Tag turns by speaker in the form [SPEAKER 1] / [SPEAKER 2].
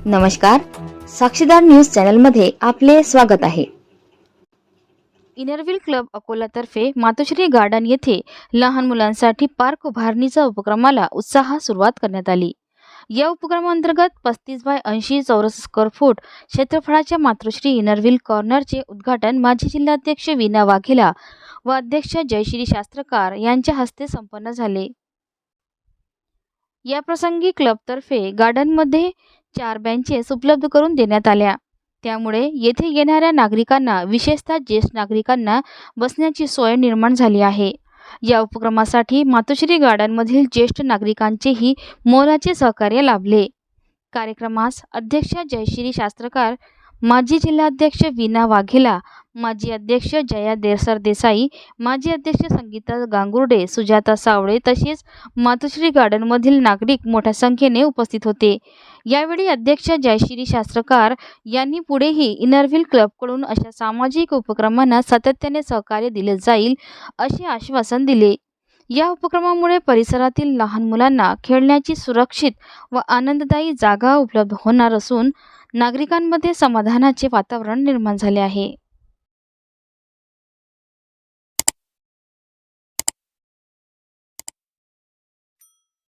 [SPEAKER 1] नमस्कार, साक्षीदार न्यूज चॅनलमध्ये आपले स्वागत आहे। इनरव्हील क्लब अकोलातर्फे मातोश्री गार्डन येथे लहान मुलांसाठी पार्क उभारणीच्या उपक्रमाला उत्साहात सुरुवात करण्यात आली। या उपक्रमांतर्गत 35 बाय 80 चौरस स्क्वेअर फूट क्षेत्रफळाच्या मातोश्री इनरव्हील कॉर्नरचे उद्घाटन माजी जिल्हाध्यक्ष वीणा वाघेला व अध्यक्ष जयश्री शास्त्रकार यांच्या हस्ते संपन्न झाले। या प्रसंगी क्लबतर्फे गार्डनमध्ये 4 बेंचेस उपलब्ध करून देण्यात आल्या। त्यामुळे येथे येणाऱ्या नागरिकांना, विशेषतः ज्येष्ठ नागरिकांना बसण्याची सोय निर्माण झाली आहे। या उपक्रमासाठी मातोश्री गार्डनमधील ज्येष्ठ नागरिकांचेही मोलाचे सहकार्य लाभले। कार्यक्रमास अध्यक्ष जयश्री शास्त्रकार, माजी जिल्हाध्यक्ष वीणा वाघेला, माजी अध्यक्ष जया सरदेसाई, माजी अध्यक्ष संगीता गांगुर्डे, सुजाता सावळे तसेच मातोश्री गार्डनमधील नागरिक मोठ्या संख्येने उपस्थित होते। यावेळी अध्यक्ष जयश्री शास्त्रकार यांनी पुढेही इनरव्हील क्लबकडून अशा सामाजिक उपक्रमांना सातत्याने सहकार्य दिले जाईल असे आश्वासन दिले। या उपक्रमामुळे परिसरातील लहान मुलांना खेळण्याची सुरक्षित व आनंददायी जागा उपलब्ध होणार असून नागरिकांमध्ये समाधानाचे वातावरण निर्माण झाले आहे।